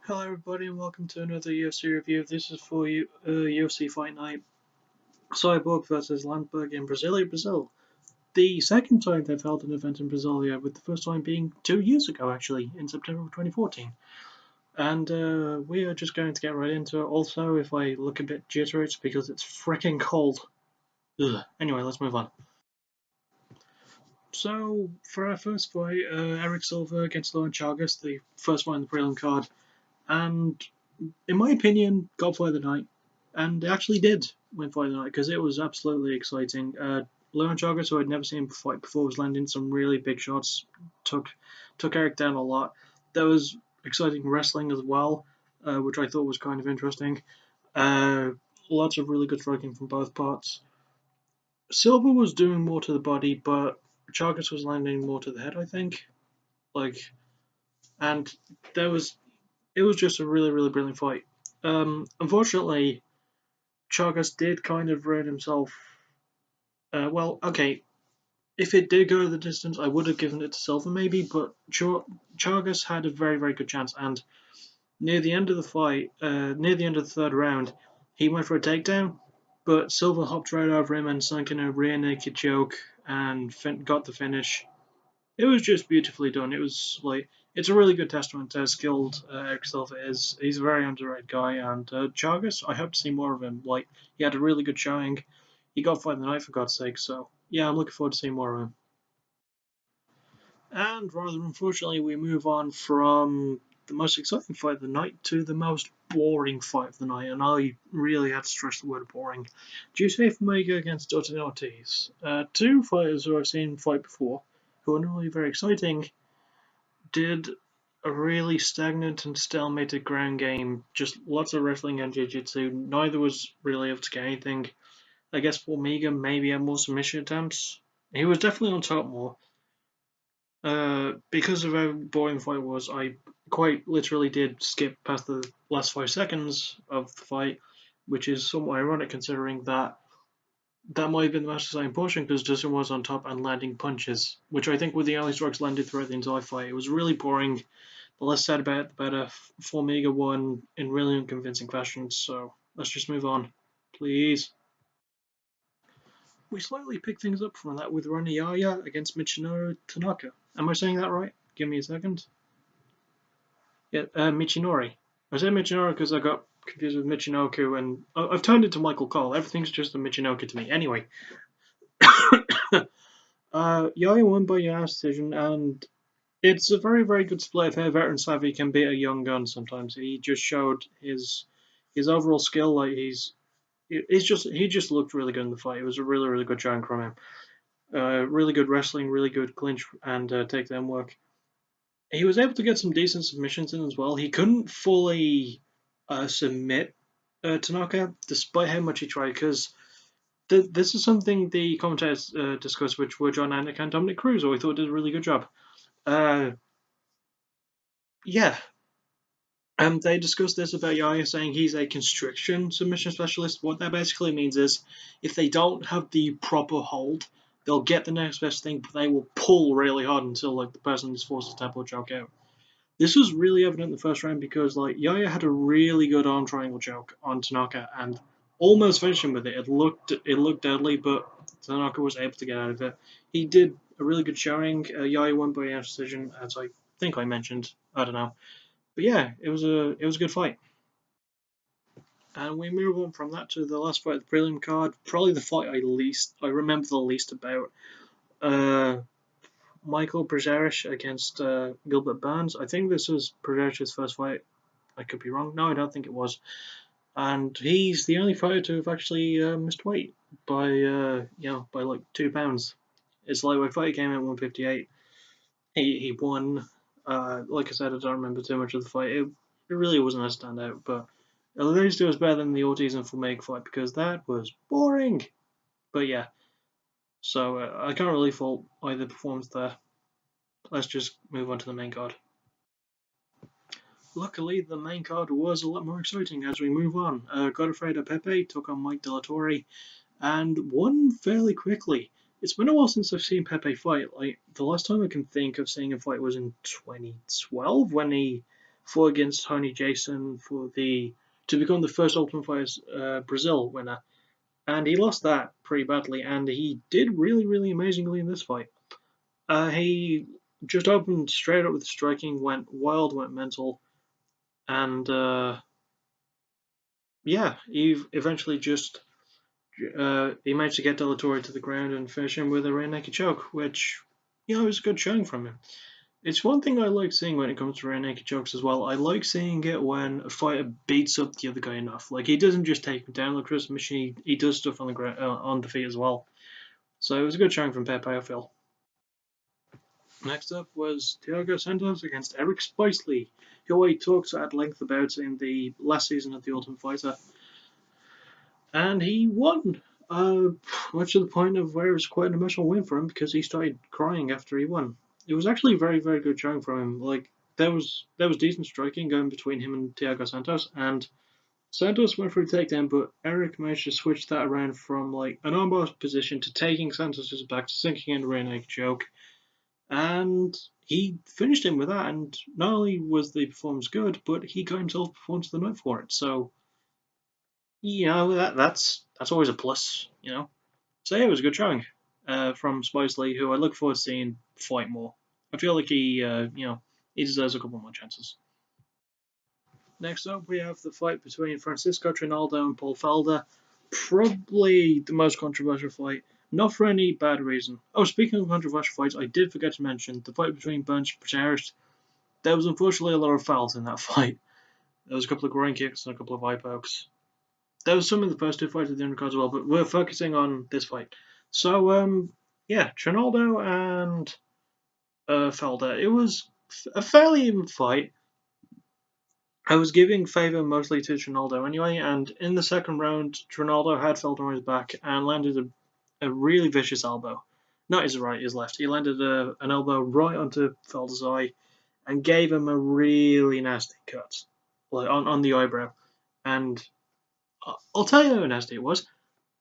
Hello everybody and welcome to another UFC review. This is for you, UFC Fight Night. Cyborg versus Lansberg in Brasilia, Brazil. The second time they've held an event in Brasilia, with the first time being 2 years ago actually, in September of 2014. And we are just going to get right into it. Also, if I look a bit jittery, it's because it's freaking cold. Ugh. Anyway, let's move on. So, for our first fight, Eric Silva against Lauren Chagas, the first one in the prelim card. And in my opinion, got Fight of the Night, and they actually did win Fight of the Night because it was absolutely exciting. Leon Chagas, who I'd never seen fight before, was landing some really big shots, took Eric down a lot. There was exciting wrestling as well, which I thought was kind of interesting. Lots of really good striking from both parts. Silva was doing more to the body, but Chagas was landing more to the head, I think. And there was it was just a really, really brilliant fight. Unfortunately, Chagas did kind of ruin himself. Okay, if it did go the distance, I would have given it to Silva maybe, but Chagas had a very, very good chance. And near the end of the fight, near the end of the third round, he went for a takedown, but Silva hopped right over him and sunk in a rear naked choke and got the finish. It was just beautifully done. It was like it's a really good testament to how skilled Eric Silva is. He's a very underrated guy, and Chagas, I hope to see more of him. Like he had a really good showing. He got Fight of the Night for God's sake. So yeah, I'm looking forward to seeing more of him. And rather unfortunately, we move on from the most exciting fight of the night to the most boring fight of the night, and I really had to stress the word boring. Giuseppe Omega against Dotun Ortiz. Two fighters who I've seen fight before, who are normally very exciting, did a really stagnant and stalemated ground game. Just lots of wrestling and jiu-jitsu. Neither was really able to get anything. I guess Formiga maybe had more submission attempts. He was definitely on top more. Because of how boring the fight was, I quite literally did skip past the last 5 seconds of the fight, which is somewhat ironic considering that might have been the most exciting portion because Justin was on top and landing punches, which I think were the only strikes landed throughout the entire fight. It was really boring. The less said about it, the better. Formiga won in really unconvincing fashion, so let's just move on, please. We slightly picked things up from that with Ranayaya against Michinori Tanaka. Am I saying that right? Give me a second. Yeah, Michinori. I said Michinori because I got confused with Michinoku, and I've turned it to Michael Cole. Everything's just a Michinoku to me. Anyway, Yaya won by unanimous decision, and it's a very, very good split of how veteran savvy can beat a young gun. Sometimes he just showed his overall skill. Like he just looked really good in the fight. It was a really, really good showing from him. Really good wrestling, really good clinch and takedown work. He was able to get some decent submissions in as well. He couldn't fully submit Tanaka, despite how much he tried, because this is something the commentators discussed, which were John Anik and Dominic Cruz, who I thought did a really good job. Uh, yeah, they discussed this about Yaya saying he's a constriction submission specialist. What that basically means is if they don't have the proper hold, they'll get the next best thing, but they will pull really hard until like the person is forced to tap or choke out. This was really evident in the first round because like Yaya had a really good arm triangle choke on Tanaka and almost finished him with it. It looked deadly, but Tanaka was able to get out of it. He did a really good showing. Yaya won by decision, as I think I mentioned. I don't know, but yeah, it was a good fight. And we move on from that to the last fight of the prelim card. Probably the fight I remember the least about. Uh, Michael Brazilia against Gilbert Burns. I think this was Brazilia's first fight. I could be wrong. No, I don't think it was. And he's the only fighter to have actually missed weight by by like 2 pounds. His lightweight fight came in at 158. He won. Like I said, I don't remember too much of the fight. It really wasn't a standout, but at least it was better than the Ortiz and Formiga fight because that was boring. But yeah, so I can't really fault either performance there. Let's just move on to the main card. Luckily, the main card was a lot more exciting as we move on. Godofredo Pepe took on Mike De La Torre and won fairly quickly. It's been a while since I've seen Pepe fight. Like the last time I can think of seeing him fight was in 2012 when he fought against Tony Jason to become the first Ultimate Fighter Brazil winner, and he lost that pretty badly. And he did really, really amazingly in this fight. He just opened straight up with striking, went wild, went mental, and yeah, he eventually just he managed to get De La Torre to the ground and finish him with a rear naked choke, which was a good showing from him. It's one thing I like seeing when it comes to rear naked chokes as well. I like seeing it when a fighter beats up the other guy enough. Like, he doesn't just take him down like Chris Machine, he does stuff on the ground, on the feet as well. So it was a good showing from Pepe, I feel. Next up was Thiago Santos against Eric Spicely, who I talked at length about in the last season of The Ultimate Fighter. And he won, much to the point of where it was quite an emotional win for him because he started crying after he won. It was actually a very, very good showing from him. Like, there was decent striking going between him and Thiago Santos, and Santos went for a takedown, but Eric managed to switch that around from like an armbar position to taking Santos's back to sinking in a rear naked choke, and he finished him with that. And not only was the performance good, but he got himself performance of the night for it. So that's always a plus. So yeah, it was a good showing from Spicely, who I look forward to seeing fight more. I feel like he deserves a couple more chances. Next up, we have the fight between Francisco Trinaldo and Paul Felder. Probably the most controversial fight, not for any bad reason. Oh, speaking of controversial fights, I did forget to mention the fight between Burns and Protaris. There was unfortunately a lot of fouls in that fight. There was a couple of groin kicks and a couple of eye pokes. There was some in the first two fights of the undercard as well, but we're focusing on this fight. So, yeah, Trinaldo and Felder. It was a fairly even fight. I was giving favour mostly to Trinaldo anyway, and in the second round, Trinaldo had Felder on his back and landed a really vicious elbow. Not his right, his left. He landed an elbow right onto Felder's eye and gave him a really nasty cut, like on the eyebrow. And I'll tell you how nasty it was.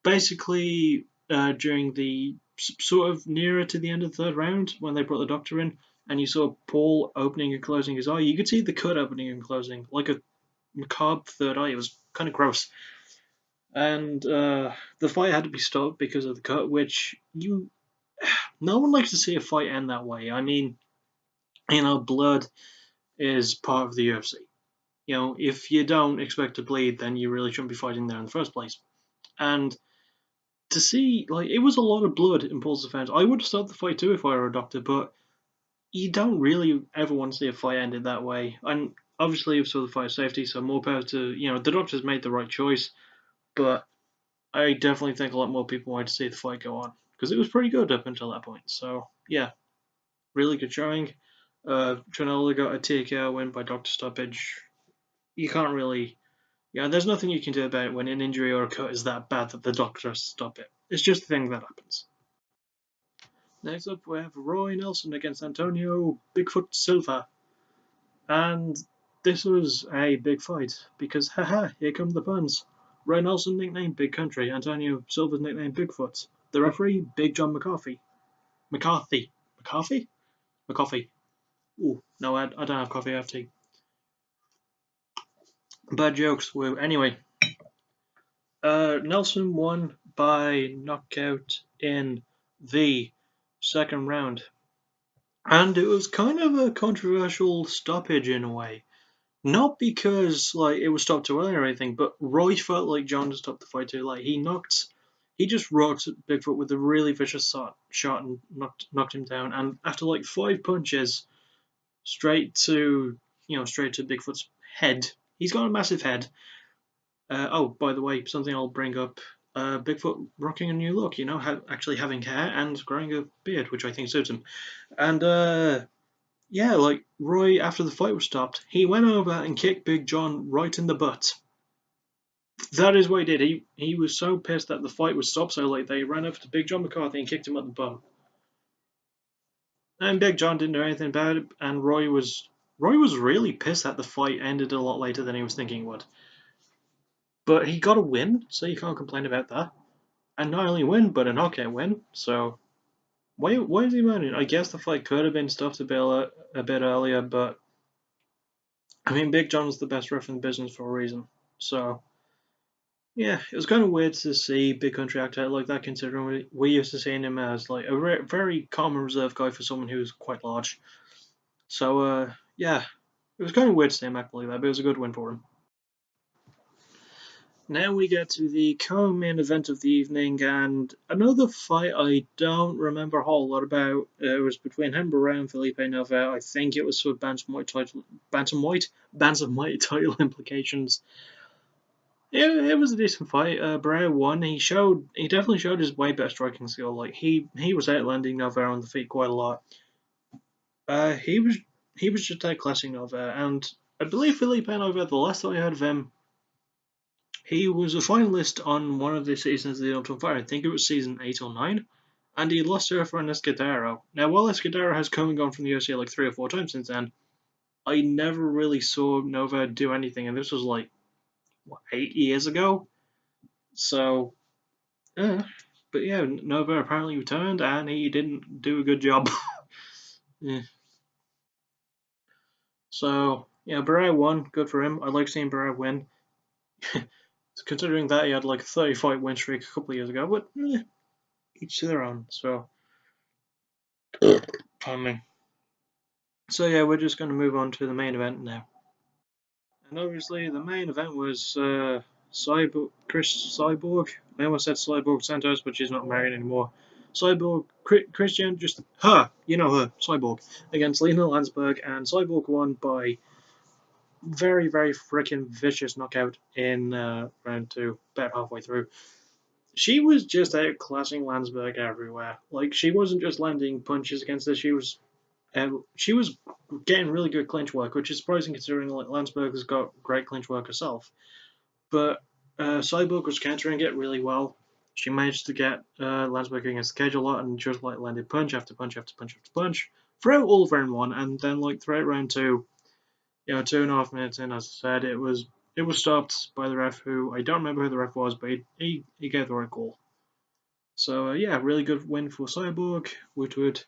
Basically, during the sort of nearer to the end of the third round, when they brought the doctor in, and you saw Paul opening and closing his eye, you could see the cut opening and closing, like a macabre third eye. It was kind of gross. And the fight had to be stopped because of the cut, which no one likes to see a fight end that way. I mean, blood is part of the UFC. If you don't expect to bleed, then you really shouldn't be fighting there in the first place. And to see, like, it was a lot of blood in Paul's defense. I would have stopped the fight too if I were a doctor, but you don't really ever want to see a fight ended that way. And obviously, it was for the fight safety, so more power to, the doctors made the right choice, but I definitely think a lot more people wanted to see the fight go on, because it was pretty good up until that point. So, yeah, really good showing. Trinaldo got a TKO win by doctor stoppage. You can't really... there's nothing you can do about it when an injury or a cut is that bad that the doctor has to stop it. It's just a thing that happens. Next up, we have Roy Nelson against Antonio Bigfoot Silva. And this was a big fight, because haha, here come the puns. Roy Nelson nicknamed Big Country, Antonio Silva's nicknamed Bigfoot. The referee, Big John McCarthy. McCarthy? McCarthy. Ooh, no, I don't have coffee, I have tea. Bad jokes. Well, anyway, Nelson won by knockout in the second round. And it was kind of a controversial stoppage in a way. Not because it was stopped too early or anything, but Roy felt like John just stopped the fight too late. He just rocked Bigfoot with a really vicious shot and knocked him down. And after 5 punches, straight to Bigfoot's head. He's got a massive head. Oh, by the way, something I'll bring up. Bigfoot rocking a new look, actually having hair and growing a beard, which I think suits him. And Roy, after the fight was stopped, he went over and kicked Big John right in the butt. That is what he did. He was so pissed that the fight was stopped so late that he ran over to Big John McCarthy and kicked him at the bum. And Big John didn't do anything about it, and Roy was really pissed that the fight ended a lot later than he was thinking it would. But he got a win, so you can't complain about that. And not only win, but a knockout win, so why is he moaning? I guess the fight could have been stopped a bit earlier, but I mean, Big John was the best ref in the business for a reason. So, yeah, it was kind of weird to see Big Country act out like that, considering we used to see him as like a very common reserve guy for someone who's quite large. So, yeah, it was kind of weird to see him act like that, but it was a good win for him. Now we get to the co-main event of the evening, and another fight I don't remember a whole lot about. It was between him, Barao, and Phillipe Nover. I think it was for bantamweight title implications. It was a decent fight. Barao won. He definitely showed his way better striking skill. Like he was outlanding Nover on the feet quite a lot. He was just outclassing Nover, and I believe Phillipe Nover. The last time I heard of him, he was a finalist on one of the seasons of the Ultimate Fighter. I think it was season 8 or 9. And he lost to for an Escudero. Now, while Escudero has come and gone from the UFC like 3 or 4 times since then, I never really saw Nova do anything. And this was like, what, 8 years ago? So, but yeah, Nova apparently returned and he didn't do a good job. Yeah. So, yeah, Barao won. Good for him. I like seeing Barao win. Considering that he had like a 30 fight win streak a couple of years ago, but each to their own. So, pardon me. So yeah, we're just going to move on to the main event now. And obviously, the main event was Cris Cyborg. I almost said Cyborg Santos, but she's not married anymore. Cyborg Christian, just her, you know her, Cyborg, against Lina Lansberg, and Cyborg won by very, very freaking vicious knockout in round 2, about halfway through. She was just outclassing Lansberg everywhere. Like, she wasn't just landing punches against her, she was getting really good clinch work, which is surprising considering like Lansberg has got great clinch work herself. But Cyborg was countering it really well. She managed to get Lansberg against the cage a lot and just like landed punch after punch after punch after punch throughout all of round 1, and then like throughout round 2, 2.5 minutes in, as I said, it was stopped by the ref, who I don't remember who the ref was, but he gave the right call. So yeah, really good win for Cyborg. Woodward.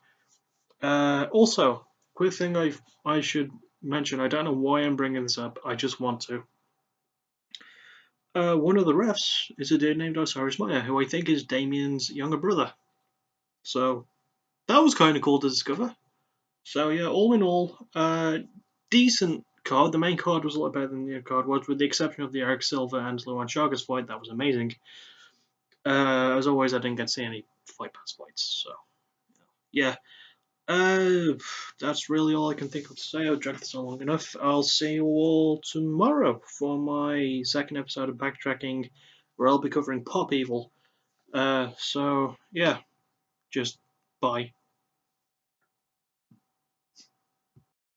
Also, quick thing I should mention. I don't know why I'm bringing this up. I just want to. One of the refs is a dude named Osiris Maya, who I think is Damien's younger brother. So that was kind of cool to discover. So yeah, all in all, decent card. The main card was a lot better than the card was, with the exception of the Eric Silva and Luan Chagas fight. That was amazing. As always, I didn't get to see any Fight Pass fights. So yeah. That's really all I can think of to say. I've dragged this on long enough. I'll see you all tomorrow for my second episode of Backtracking, where I'll be covering Pop Evil. So, yeah, just bye.